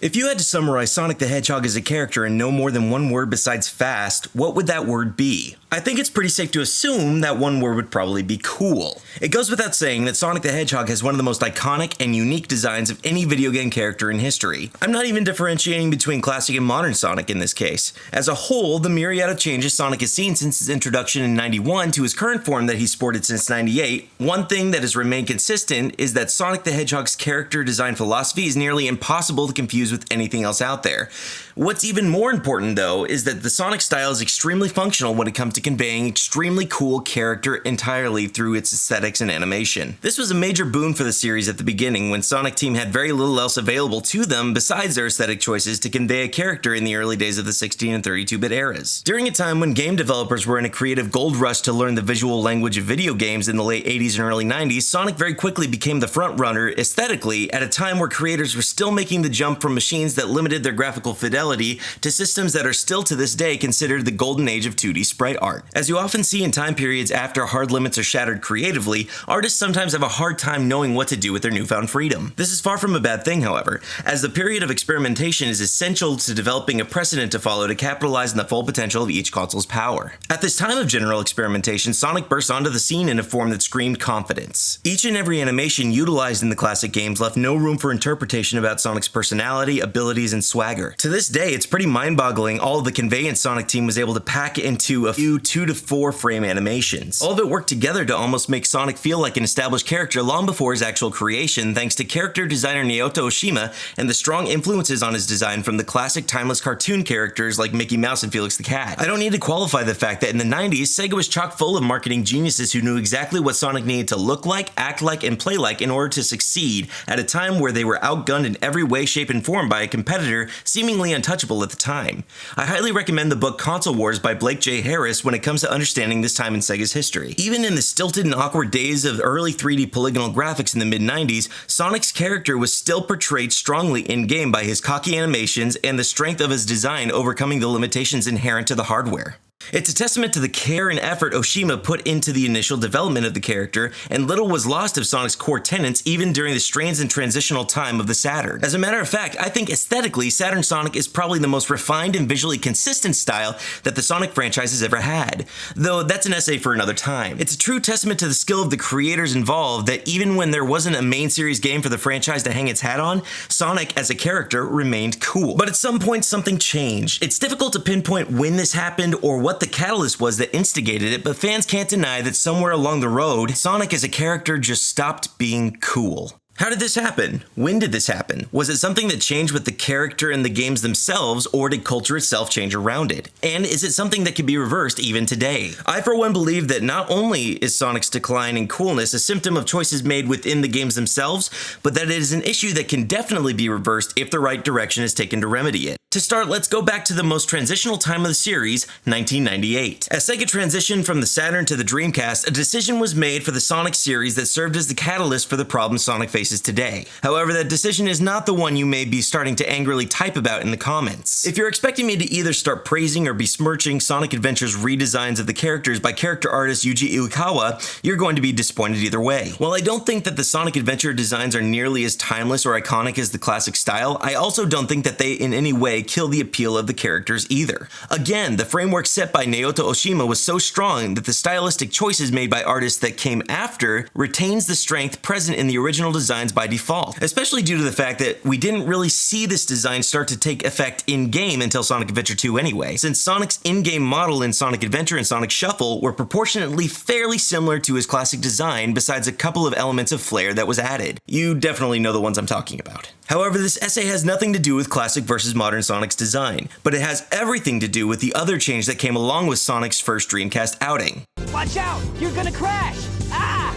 If you had to summarize Sonic the Hedgehog as a character in no more than one word besides fast, what would that word be? I think it's pretty safe to assume that one word would probably be cool. It goes without saying that Sonic the Hedgehog has one of the most iconic and unique designs of any video game character in history. I'm not even differentiating between classic and modern Sonic in this case. As a whole, the myriad of changes Sonic has seen since his introduction in 91 to his current form that he's sported since 98, one thing that has remained consistent is that Sonic the Hedgehog's character design philosophy is nearly impossible to confuse with anything else out there. What's even more important though is that the Sonic style is extremely functional when it comes to conveying extremely cool character entirely through its aesthetics and animation. This was a major boon for the series at the beginning when Sonic Team had very little else available to them besides their aesthetic choices to convey a character in the early days of the 16 and 32-bit eras. During a time when game developers were in a creative gold rush to learn the visual language of video games in the late 80s and early 90s, Sonic very quickly became the front runner aesthetically at a time where creators were still making the jump from machines that limited their graphical fidelity to systems that are still to this day considered the golden age of 2D sprite art. As you often see in time periods after hard limits are shattered creatively, artists sometimes have a hard time knowing what to do with their newfound freedom. This is far from a bad thing, however, as the period of experimentation is essential to developing a precedent to follow to capitalize on the full potential of each console's power. At this time of general experimentation, Sonic burst onto the scene in a form that screamed confidence. Each and every animation utilized in the classic games left no room for interpretation about Sonic's personality, abilities, and swagger. To this day, it's pretty mind-boggling all of the conveyance Sonic Team was able to pack into a few 2 to 4 frame animations. All of it worked together to almost make Sonic feel like an established character long before his actual creation, thanks to character designer Naoto Oshima and the strong influences on his design from the classic timeless cartoon characters like Mickey Mouse and Felix the Cat. I don't need to qualify the fact that in the 90s, Sega was chock full of marketing geniuses who knew exactly what Sonic needed to look like, act like, and play like in order to succeed at a time where they were outgunned in every way, shape, and form by a competitor seemingly untouchable at the time. I highly recommend the book Console Wars by Blake J. Harris when it comes to understanding this time in Sega's history. Even in the stilted and awkward days of early 3D polygonal graphics in the mid-90s, Sonic's character was still portrayed strongly in-game by his cocky animations and the strength of his design overcoming the limitations inherent to the hardware. It's a testament to the care and effort Oshima put into the initial development of the character, and little was lost of Sonic's core tenets even during the strains and transitional time of the Saturn. As a matter of fact, I think aesthetically, Saturn Sonic is probably the most refined and visually consistent style that the Sonic franchise has ever had, though that's an essay for another time. It's a true testament to the skill of the creators involved that even when there wasn't a main series game for the franchise to hang its hat on, Sonic as a character remained cool. But at some point, something changed. It's difficult to pinpoint when this happened or what the catalyst was that instigated it, but fans can't deny that somewhere along the road, Sonic as a character just stopped being cool. How did this happen? When did this happen? Was it something that changed with the character and the games themselves, or did culture itself change around it? And is it something that can be reversed even today? I for one believe that not only is Sonic's decline in coolness a symptom of choices made within the games themselves, but that it is an issue that can definitely be reversed if the right direction is taken to remedy it. To start, let's go back to the most transitional time of the series, 1998. As Sega transitioned from the Saturn to the Dreamcast, a decision was made for the Sonic series that served as the catalyst for the problems Sonic faces today. However, that decision is not the one you may be starting to angrily type about in the comments. If you're expecting me to either start praising or besmirching Sonic Adventure's redesigns of the characters by character artist Yuji Iwakawa, you're going to be disappointed either way. While I don't think that the Sonic Adventure designs are nearly as timeless or iconic as the classic style, I also don't think that they in any way kill the appeal of the characters either. Again, the framework set by Naoto Oshima was so strong that the stylistic choices made by artists that came after retains the strength present in the original designs by default, especially due to the fact that we didn't really see this design start to take effect in-game until Sonic Adventure 2 anyway, since Sonic's in-game model in Sonic Adventure and Sonic Shuffle were proportionately fairly similar to his classic design besides a couple of elements of flair that was added. You definitely know the ones I'm talking about. However, this essay has nothing to do with classic versus modern Sonic's design, but it has everything to do with the other change that came along with Sonic's first Dreamcast outing. Watch out! You're gonna crash! Ah!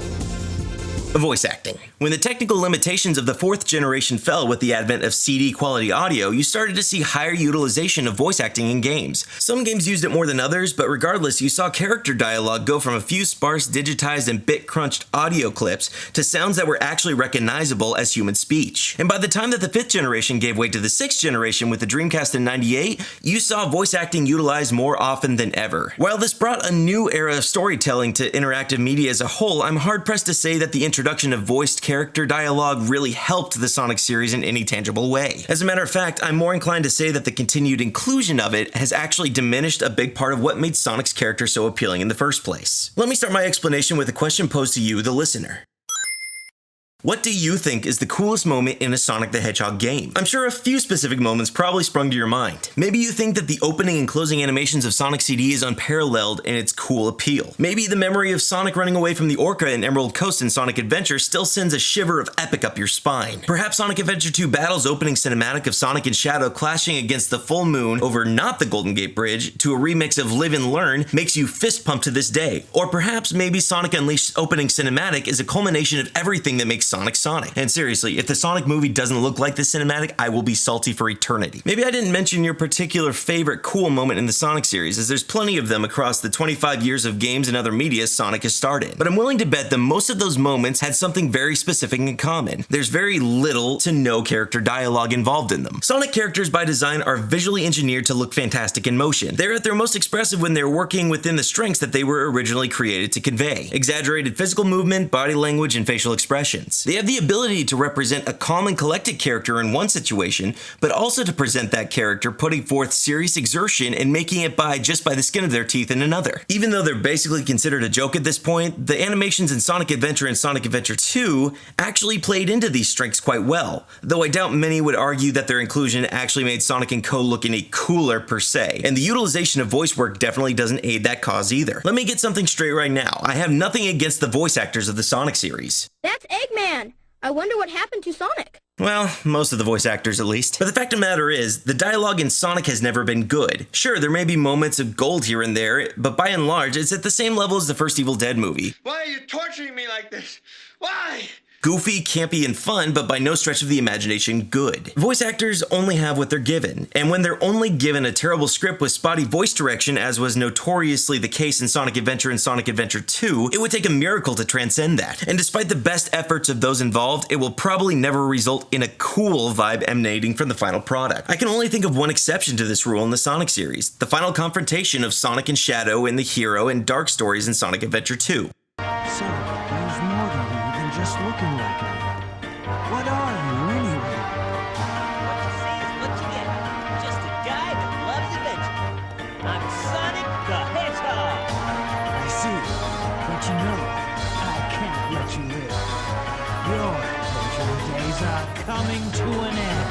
Voice acting. When the technical limitations of the 4th generation fell with the advent of CD quality audio, you started to see higher utilization of voice acting in games. Some games used it more than others, but regardless, you saw character dialogue go from a few sparse, digitized, and bit-crunched audio clips to sounds that were actually recognizable as human speech. And by the time that the 5th generation gave way to the 6th generation with the Dreamcast in '98, you saw voice acting utilized more often than ever. While this brought a new era of storytelling to interactive media as a whole, I'm hard-pressed to say that the introduction introduction of voiced character dialogue really helped the Sonic series in any tangible way. As a matter of fact, I'm more inclined to say that the continued inclusion of it has actually diminished a big part of what made Sonic's character so appealing in the first place. Let me start my explanation with a question posed to you, the listener. What do you think is the coolest moment in a Sonic the Hedgehog game? I'm sure a few specific moments probably sprung to your mind. Maybe you think that the opening and closing animations of Sonic CD is unparalleled in its cool appeal. Maybe the memory of Sonic running away from the Orca in Emerald Coast in Sonic Adventure still sends a shiver of epic up your spine. Perhaps Sonic Adventure 2 Battle's opening cinematic of Sonic and Shadow clashing against the full moon over not the Golden Gate Bridge to a remix of Live and Learn makes you fist pump to this day. Or perhaps maybe Sonic Unleashed opening cinematic is a culmination of everything that makes Sonic Sonic. And seriously, if the Sonic movie doesn't look like this cinematic, I will be salty for eternity. Maybe I didn't mention your particular favorite cool moment in the Sonic series, as there's plenty of them across the 25 years of games and other media Sonic has starred in. But I'm willing to bet that most of those moments had something very specific in common. There's very little to no character dialogue involved in them. Sonic characters by design are visually engineered to look fantastic in motion. They're at their most expressive when they're working within the strengths that they were originally created to convey. Exaggerated physical movement, body language, and facial expressions. They have the ability to represent a calm and collected character in one situation, but also to present that character putting forth serious exertion and making it just by the skin of their teeth in another. Even though they're basically considered a joke at this point, the animations in Sonic Adventure and Sonic Adventure 2 actually played into these strengths quite well, though I doubt many would argue that their inclusion actually made Sonic & Co. look any cooler per se, and the utilization of voice work definitely doesn't aid that cause either. Let me get something straight right now. I have nothing against the voice actors of the Sonic series. That's Eggman! I wonder what happened to Sonic. Well, most of the voice actors at least. But the fact of the matter is, the dialogue in Sonic has never been good. Sure, there may be moments of gold here and there, but by and large, it's at the same level as the first Evil Dead movie. Why are you torturing me like this? Why? Goofy, campy, and fun, but by no stretch of the imagination good. Voice actors only have what they're given, and when they're only given a terrible script with spotty voice direction, as was notoriously the case in Sonic Adventure and Sonic Adventure 2, it would take a miracle to transcend that. And despite the best efforts of those involved, it will probably never result in a cool vibe emanating from the final product. I can only think of one exception to this rule in the Sonic series, the final confrontation of Sonic and Shadow in the Hero and Dark stories in Sonic Adventure 2. So, there's more to you than just looking like him. What are you, anyway? What you see is what you get. Just a guy that loves adventure. I'm Sonic the Hedgehog. I see, but you know, I can't let you live. Your adventure days are coming to an end.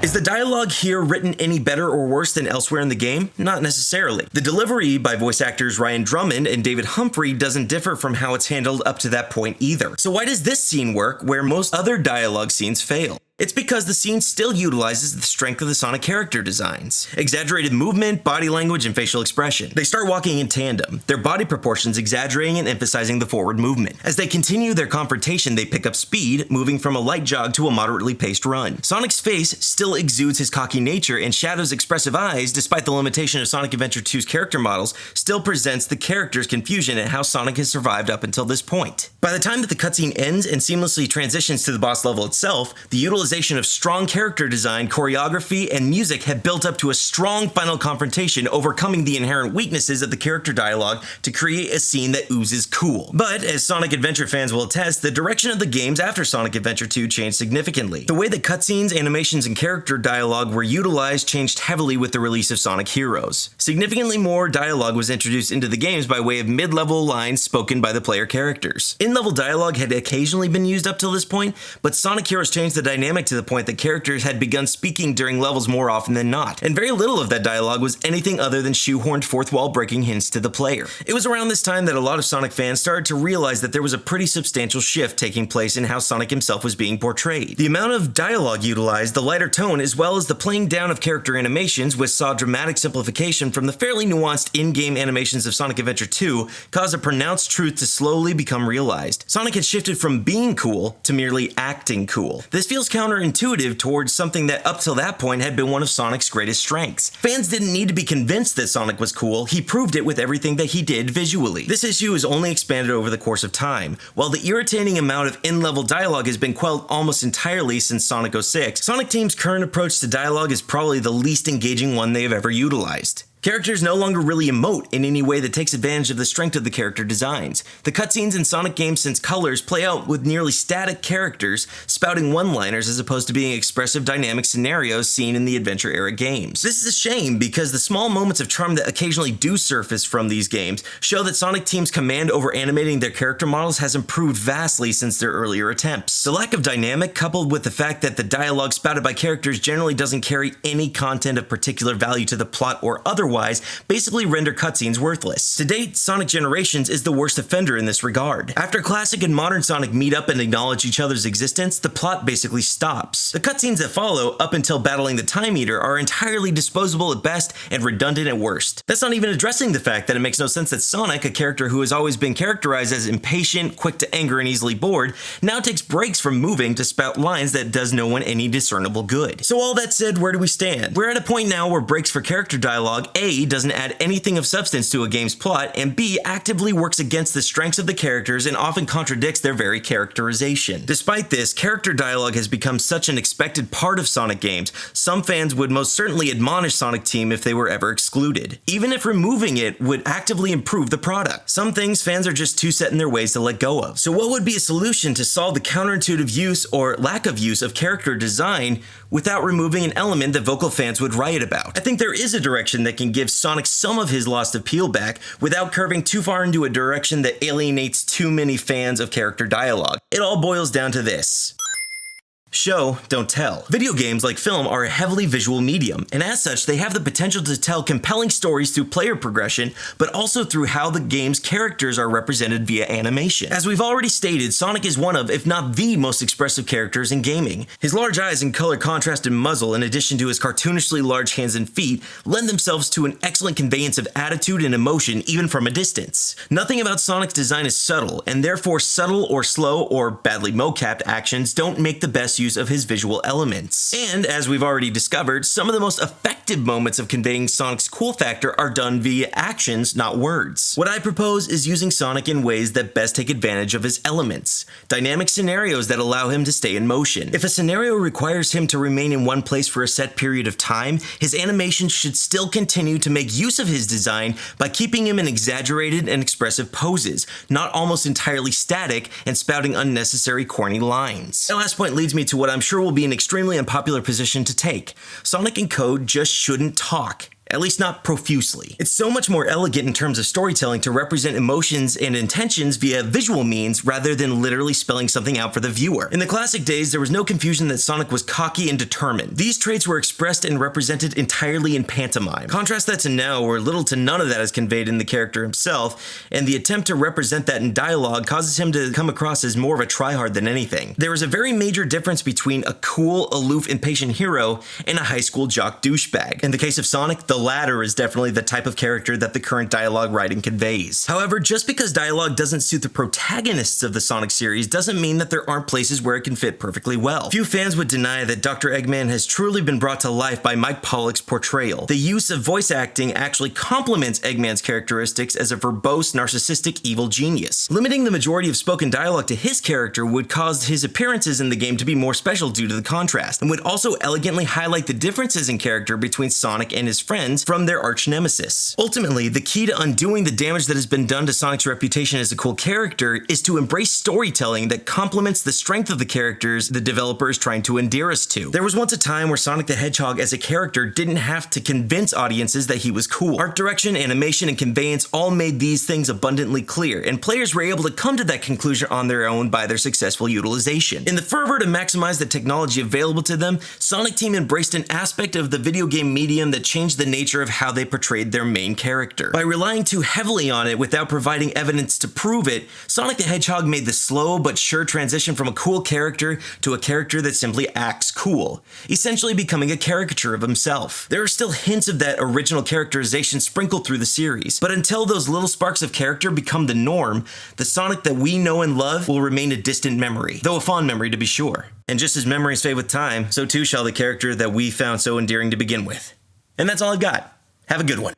Is the dialogue here written any better or worse than elsewhere in the game? Not necessarily. The delivery by voice actors Ryan Drummond and David Humphrey doesn't differ from how it's handled up to that point either. So why does this scene work where most other dialogue scenes fail? It's because the scene still utilizes the strength of the Sonic character designs. Exaggerated movement, body language, and facial expression. They start walking in tandem, their body proportions exaggerating and emphasizing the forward movement. As they continue their confrontation, they pick up speed, moving from a light jog to a moderately paced run. Sonic's face still exudes his cocky nature, and Shadow's expressive eyes, despite the limitation of Sonic Adventure 2's character models, still presents the character's confusion at how Sonic has survived up until this point. By the time that the cutscene ends and seamlessly transitions to the boss level itself, the utilization of strong character design, choreography, and music had built up to a strong final confrontation, overcoming the inherent weaknesses of the character dialogue to create a scene that oozes cool. But, as Sonic Adventure fans will attest, the direction of the games after Sonic Adventure 2 changed significantly. The way that cutscenes, animations, and character dialogue were utilized changed heavily with the release of Sonic Heroes. Significantly more dialogue was introduced into the games by way of mid-level lines spoken by the player characters. In-level dialogue had occasionally been used up till this point, but Sonic Heroes changed the dynamic to the point that characters had begun speaking during levels more often than not, and very little of that dialogue was anything other than shoehorned fourth wall breaking hints to the player. It was around this time that a lot of Sonic fans started to realize that there was a pretty substantial shift taking place in how Sonic himself was being portrayed. The amount of dialogue utilized, the lighter tone, as well as the playing down of character animations, which saw dramatic simplification from the fairly nuanced in-game animations of Sonic Adventure 2, caused a pronounced truth to slowly become realized. Sonic had shifted from being cool to merely acting cool. This feels counterintuitive towards something that up till that point had been one of Sonic's greatest strengths. Fans didn't need to be convinced that Sonic was cool, he proved it with everything that he did visually. This issue has only expanded over the course of time. While the irritating amount of in-level dialogue has been quelled almost entirely since Sonic 06, Sonic Team's current approach to dialogue is probably the least engaging one they have ever utilized. Characters no longer really emote in any way that takes advantage of the strength of the character designs. The cutscenes in Sonic games since Colors play out with nearly static characters spouting one-liners as opposed to being expressive dynamic scenarios seen in the adventure-era games. This is a shame because the small moments of charm that occasionally do surface from these games show that Sonic Team's command over animating their character models has improved vastly since their earlier attempts. The lack of dynamic, coupled with the fact that the dialogue spouted by characters generally doesn't carry any content of particular value to the plot or otherwise, basically render cutscenes worthless. To date, Sonic Generations is the worst offender in this regard. After Classic and Modern Sonic meet up and acknowledge each other's existence, the plot basically stops. The cutscenes that follow, up until battling the Time Eater, are entirely disposable at best and redundant at worst. That's not even addressing the fact that it makes no sense that Sonic, a character who has always been characterized as impatient, quick to anger, and easily bored, now takes breaks from moving to spout lines that does no one any discernible good. So all that said, where do we stand? We're at a point now where breaks for character dialogue A, doesn't add anything of substance to a game's plot, and B, actively works against the strengths of the characters and often contradicts their very characterization. Despite this, character dialogue has become such an expected part of Sonic games, some fans would most certainly admonish Sonic Team if they were ever excluded, even if removing it would actively improve the product. Some things fans are just too set in their ways to let go of. So what would be a solution to solve the counterintuitive use or lack of use of character design without removing an element that vocal fans would riot about? I think there is a direction that can give Sonic some of his lost appeal back without curving too far into a direction that alienates too many fans of character dialogue. It all boils down to this: show, don't tell. Video games, like film, are a heavily visual medium, and as such, they have the potential to tell compelling stories through player progression, but also through how the game's characters are represented via animation. As we've already stated, Sonic is one of, if not the most expressive characters in gaming. His large eyes and color-contrasted muzzle, in addition to his cartoonishly large hands and feet, lend themselves to an excellent conveyance of attitude and emotion even from a distance. Nothing about Sonic's design is subtle, and therefore subtle or slow or badly mocapped actions don't make the best use of his visual elements. And as we've already discovered, some of the most effective moments of conveying Sonic's cool factor are done via actions, not words. What I propose is using Sonic in ways that best take advantage of his elements. Dynamic scenarios that allow him to stay in motion. If a scenario requires him to remain in one place for a set period of time, his animation should still continue to make use of his design by keeping him in exaggerated and expressive poses, not almost entirely static and spouting unnecessary corny lines. The last point leads me to what I'm sure will be an extremely unpopular position to take. Sonic and Code just shouldn't talk. At least not profusely. It's so much more elegant in terms of storytelling to represent emotions and intentions via visual means rather than literally spelling something out for the viewer. In the classic days, there was no confusion that Sonic was cocky and determined. These traits were expressed and represented entirely in pantomime. Contrast that to now, where little to none of that is conveyed in the character himself, and the attempt to represent that in dialogue causes him to come across as more of a tryhard than anything. There is a very major difference between a cool, aloof, impatient hero and a high school jock douchebag. In the case of Sonic, the latter is definitely the type of character that the current dialogue writing conveys. However, just because dialogue doesn't suit the protagonists of the Sonic series doesn't mean that there aren't places where it can fit perfectly well. Few fans would deny that Dr. Eggman has truly been brought to life by Mike Pollock's portrayal. The use of voice acting actually complements Eggman's characteristics as a verbose, narcissistic, evil genius. Limiting the majority of spoken dialogue to his character would cause his appearances in the game to be more special due to the contrast, and would also elegantly highlight the differences in character between Sonic and his friends from their arch nemesis. Ultimately, the key to undoing the damage that has been done to Sonic's reputation as a cool character is to embrace storytelling that complements the strength of the characters the developer is trying to endear us to. There was once a time where Sonic the Hedgehog as a character didn't have to convince audiences that he was cool. Art direction, animation, and conveyance all made these things abundantly clear, and players were able to come to that conclusion on their own by their successful utilization. In the fervor to maximize the technology available to them, Sonic Team embraced an aspect of the video game medium that changed the nature of how they portrayed their main character. By relying too heavily on it without providing evidence to prove it, Sonic the Hedgehog made the slow but sure transition from a cool character to a character that simply acts cool, essentially becoming a caricature of himself. There are still hints of that original characterization sprinkled through the series, but until those little sparks of character become the norm, the Sonic that we know and love will remain a distant memory, though a fond memory to be sure. And just as memories fade with time, so too shall the character that we found so endearing to begin with. And that's all I've got. Have a good one.